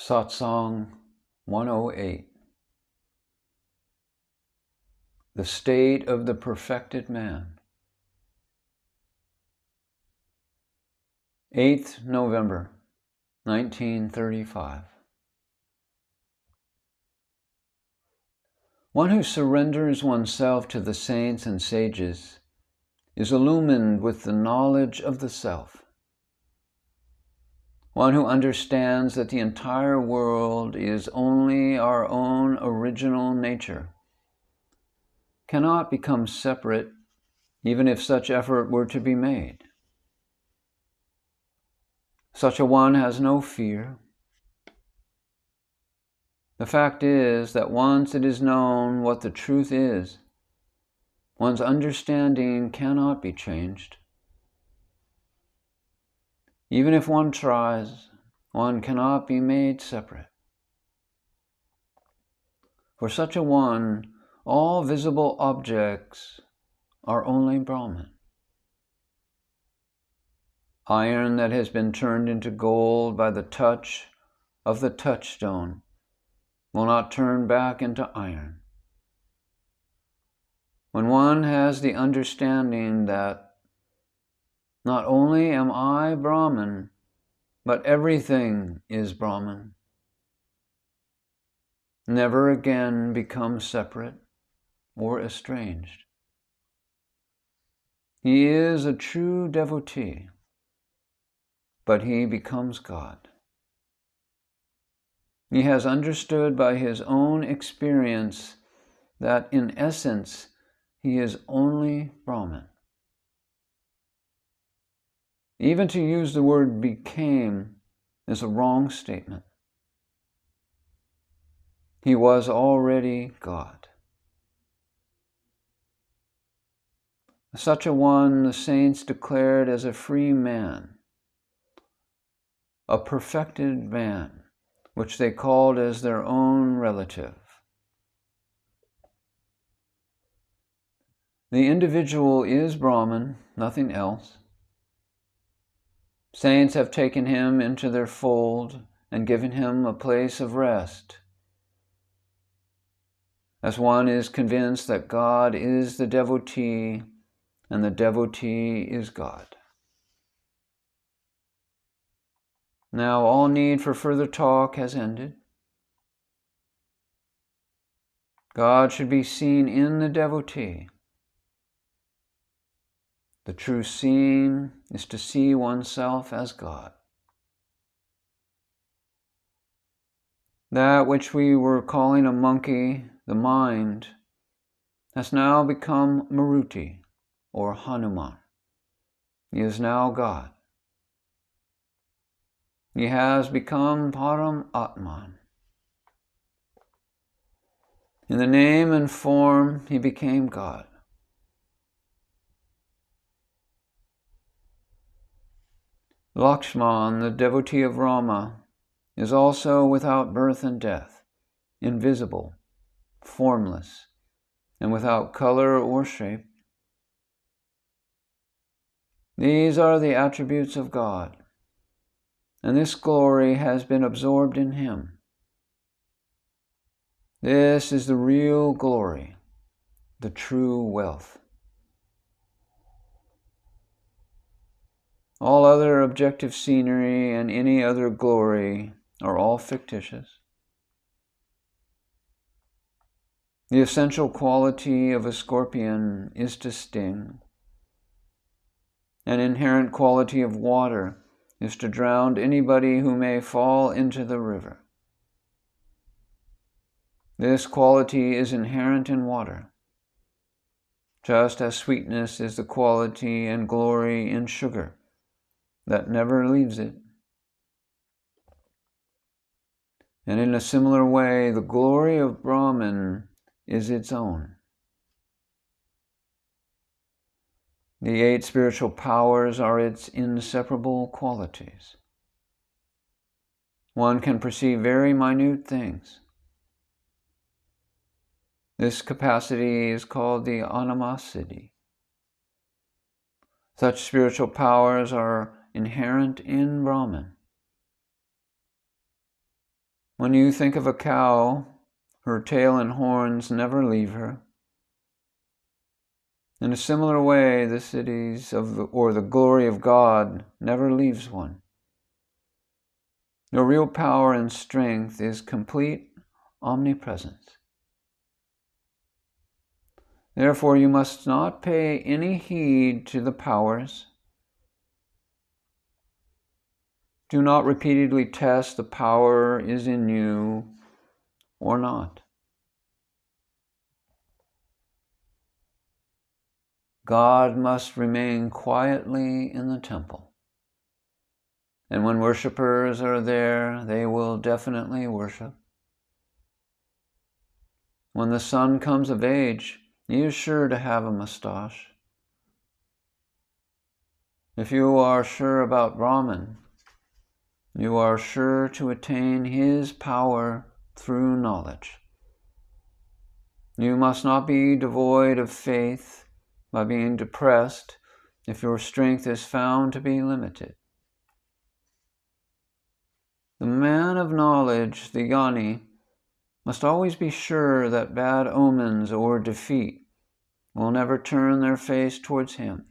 Satsang-108. The state of the perfected man. 8th November, 1935. One who surrenders oneself to the saints and sages is illumined with the knowledge of the self. One who understands that the entire world is only our own original nature cannot become separate, even if such effort were to be made. Such a one has no fear. The fact is that once it is known what the truth is, one's understanding cannot be changed. Even if one tries, one cannot be made separate. For such a one, all visible objects are only Brahman. Iron that has been turned into gold by the touch of the touchstone will not turn back into iron. When one has the understanding that not only am I Brahman, but everything is Brahman, never again become separate or estranged. He is a true devotee, but he becomes God. He has understood by his own experience that in essence he is only Brahman. Even to use the word became is a wrong statement. He was already God. Such a one the saints declared as a free man, a perfected man, which they called as their own relative. The individual is Brahman, nothing else. Saints have taken him into their fold and given him a place of rest. As one is convinced that God is the devotee and the devotee is God. Now all need for further talk has ended. God should be seen in the devotee. The true seeing is to see oneself as God. That which we were calling a monkey, the mind, has now become Maruti, or Hanuman. He is now God. He has become Param Atman. In the name and form, he became God. Lakshman, the devotee of Rama, is also without birth and death, invisible, formless, and without color or shape. These are the attributes of God, and this glory has been absorbed in him. This is the real glory, the true wealth. All other objective scenery and any other glory are all fictitious. The essential quality of a scorpion is to sting. An inherent quality of water is to drown anybody who may fall into the river. This quality is inherent in water, just as sweetness is the quality and glory in sugar that never leaves it. And in a similar way, the glory of Brahman is its own. The 8 spiritual powers are its inseparable qualities. One can perceive very minute things. This capacity is called the animasity. Such spiritual powers are inherent in Brahman. When you think of a cow, her tail and horns never leave her. In a similar way, the cities or the glory of God never leaves one. Your real power and strength is complete omnipresence. Therefore, you must not pay any heed to the powers. Do not repeatedly test the power is in you or not. God must remain quietly in the temple. And when worshippers are there, they will definitely worship. When the son comes of age, he is sure to have a mustache. If you are sure about Brahman, you are sure to attain his power through knowledge. You must not be devoid of faith by being depressed if your strength is found to be limited. The man of knowledge, the jnani, must always be sure that bad omens or defeat will never turn their face towards him.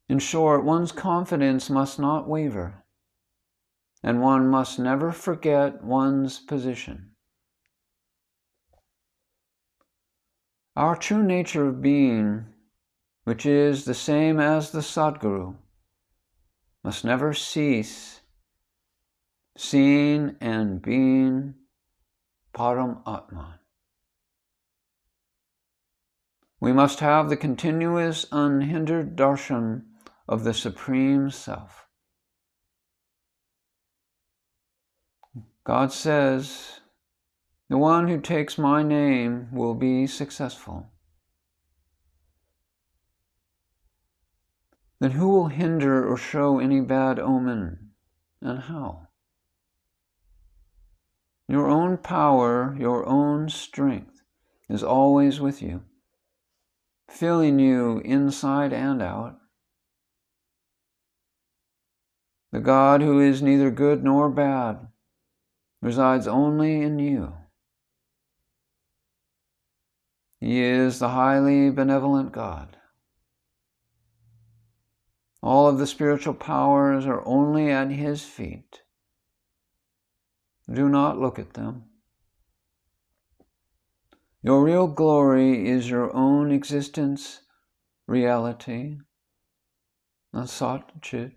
In short, one's confidence must not waver, and one must never forget one's position. Our true nature of being, which is the same as the Sadguru, must never cease, seeing and being Param Atman. We must have the continuous, unhindered darshan of the Supreme Self. God says, "The one who takes my name will be successful." Then who will hinder or show any bad omen, and how? Your own power, your own strength is always with you, filling you inside and out. The God who is neither good nor bad resides only in you. He is the highly benevolent God. All of the spiritual powers are only at his feet. Do not look at them. Your real glory is your own existence, reality, and Sat-Chit,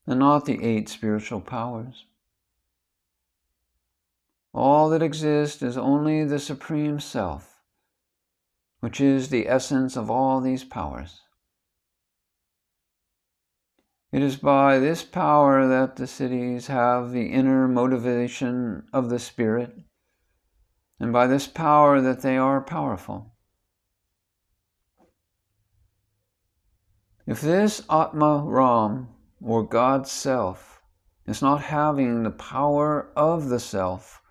and not the 8 spiritual powers. All that exists is only the Supreme Self, which is the essence of all these powers. It is by this power that the cities have the inner motivation of the spirit, and by this power that they are powerful. If this Atma Ram, or God's Self, is not having the power of the Self,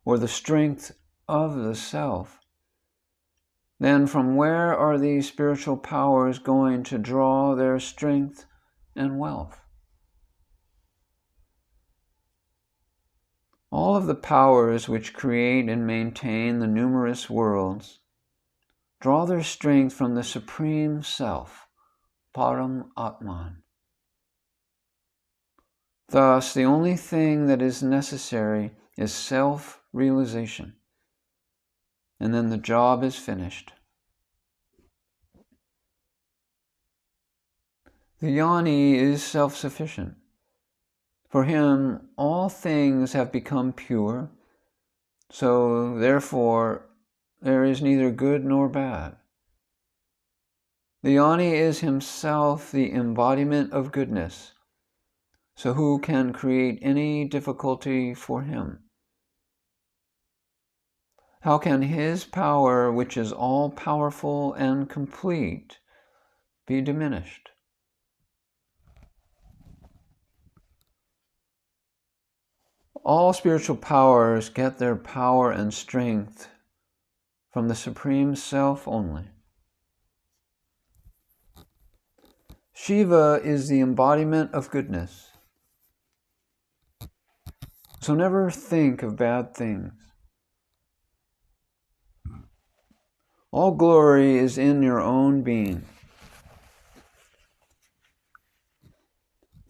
or the strength of the Self, then from where are these spiritual powers going to draw their strength and wealth? All of the powers which create and maintain the numerous worlds draw their strength from the Supreme Self, Param Atman. Thus, the only thing that is necessary is self-realization, and then the job is finished. The jnani is self-sufficient. For him, all things have become pure, so therefore there is neither good nor bad. The jnani is himself the embodiment of goodness, so who can create any difficulty for him? How can his power, which is all-powerful and complete, be diminished? All spiritual powers get their power and strength from the Supreme Self only. Shiva is the embodiment of goodness. So never think of bad things. All glory is in your own being.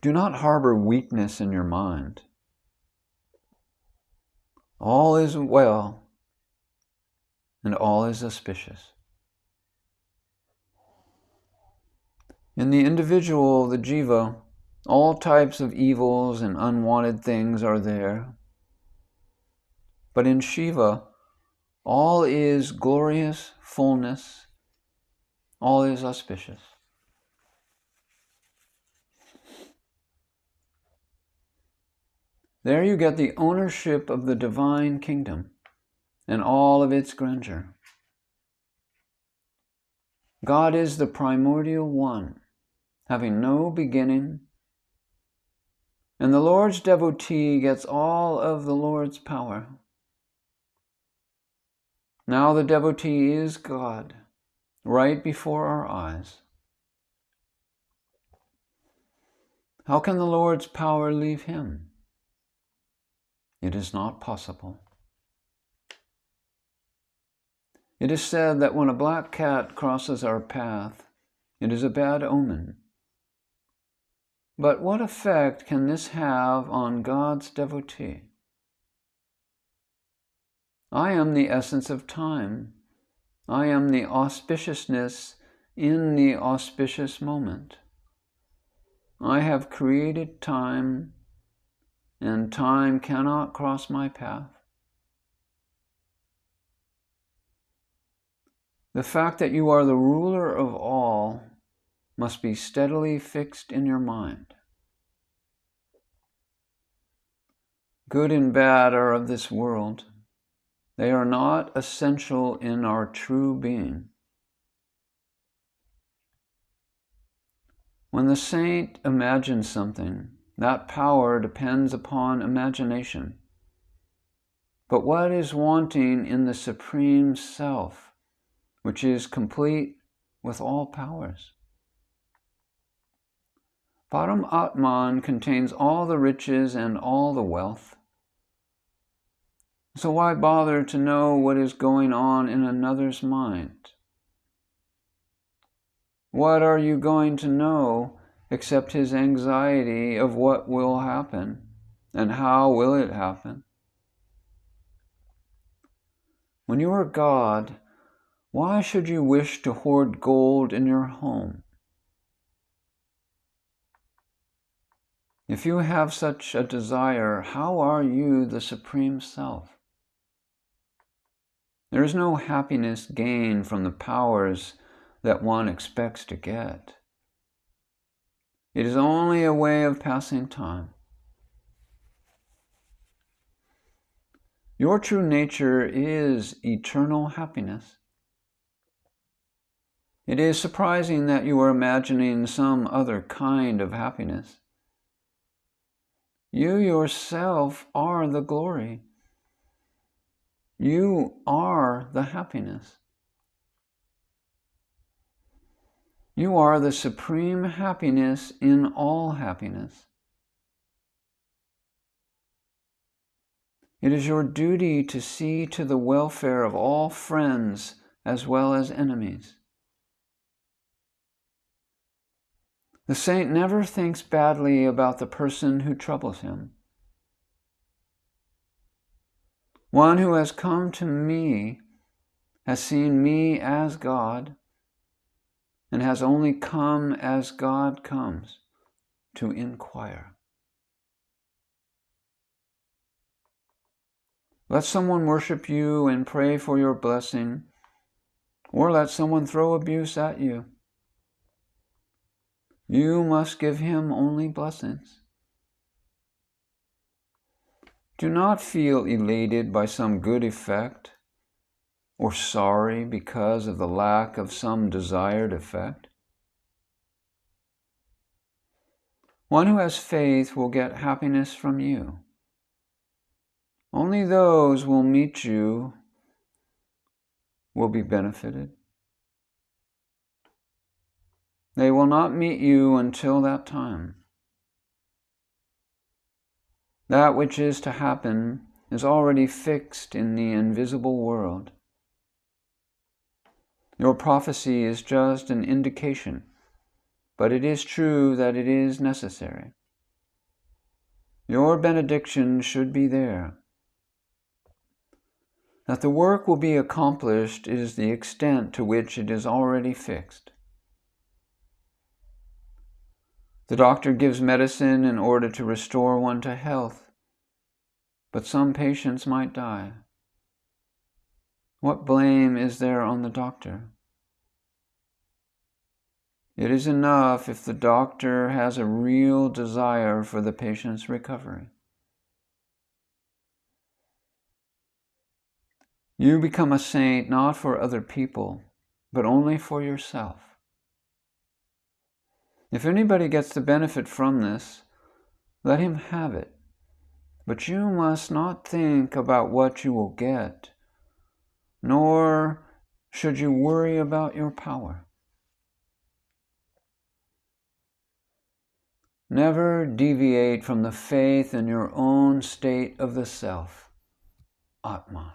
Do not harbor weakness in your mind. All is well and all is auspicious. In the individual, the jiva, all types of evils and unwanted things are there. But in Shiva, all is glorious fullness, all is auspicious. There you get the ownership of the divine kingdom and all of its grandeur. God is the primordial one, having no beginning, and the Lord's devotee gets all of the Lord's power. Now the devotee is God, right before our eyes. How can the Lord's power leave him? It is not possible. It is said that when a black cat crosses our path, it is a bad omen. But what effect can this have on God's devotee? I am the essence of time. I am the auspiciousness in the auspicious moment. I have created time, and time cannot cross my path. The fact that you are the ruler of all must be steadily fixed in your mind. Good and bad are of this world. They are not essential in our true being. When the saint imagines something, that power depends upon imagination. But what is wanting in the Supreme Self, which is complete with all powers? Param Atman contains all the riches and all the wealth. So why bother to know what is going on in another's mind? What are you going to know except his anxiety of what will happen and how will it happen? When you are God, why should you wish to hoard gold in your home? If you have such a desire, how are you the Supreme Self? There is no happiness gained from the powers that one expects to get. It is only a way of passing time. Your true nature is eternal happiness. It is surprising that you are imagining some other kind of happiness. You yourself are the glory. You are the happiness. You are the supreme happiness in all happiness. It is your duty to see to the welfare of all friends as well as enemies. The saint never thinks badly about the person who troubles him. One who has come to me has seen me as God and has only come as God comes, to inquire. Let someone worship you and pray for your blessing, or let someone throw abuse at you. You must give him only blessings. Do not feel elated by some good effect, or sorry because of the lack of some desired effect. One who has faith will get happiness from you. Only those will meet you will be benefited. They will not meet you until that time. That which is to happen is already fixed in the invisible world. Your prophecy is just an indication, but it is true that it is necessary. Your benediction should be there. That the work will be accomplished is the extent to which it is already fixed. The doctor gives medicine in order to restore one to health, but some patients might die. What blame is there on the doctor? It is enough if the doctor has a real desire for the patient's recovery. You become a saint not for other people, but only for yourself. If anybody gets the benefit from this, let him have it. But you must not think about what you will get, nor should you worry about your power. Never deviate from the faith in your own state of the self, Atman.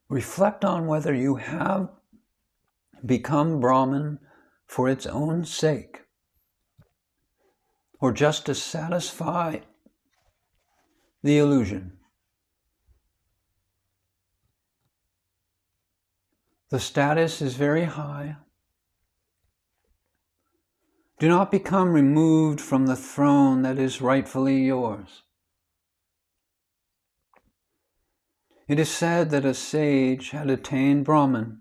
Reflect on whether you have become Brahman for its own sake, or just to satisfy the illusion. The status is very high. Do not become removed from the throne that is rightfully yours. It is said that a sage had attained Brahman,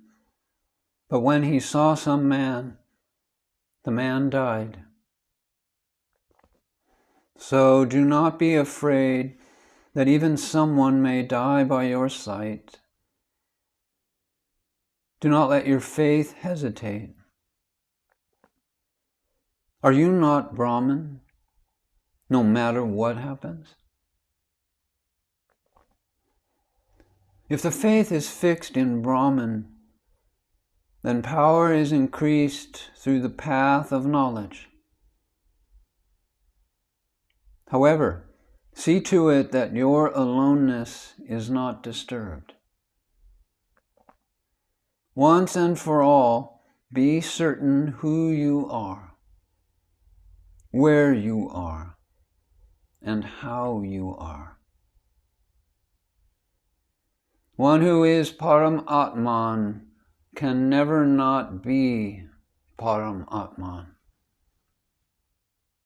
but when he saw some man, the man died. So do not be afraid that even someone may die by your sight. Do not let your faith hesitate. Are you not Brahman, no matter what happens? If the faith is fixed in Brahman, then power is increased through the path of knowledge. However, see to it that your aloneness is not disturbed. Once and for all, be certain who you are, where you are, and how you are. One who is Param Atman can never not be Param Atman.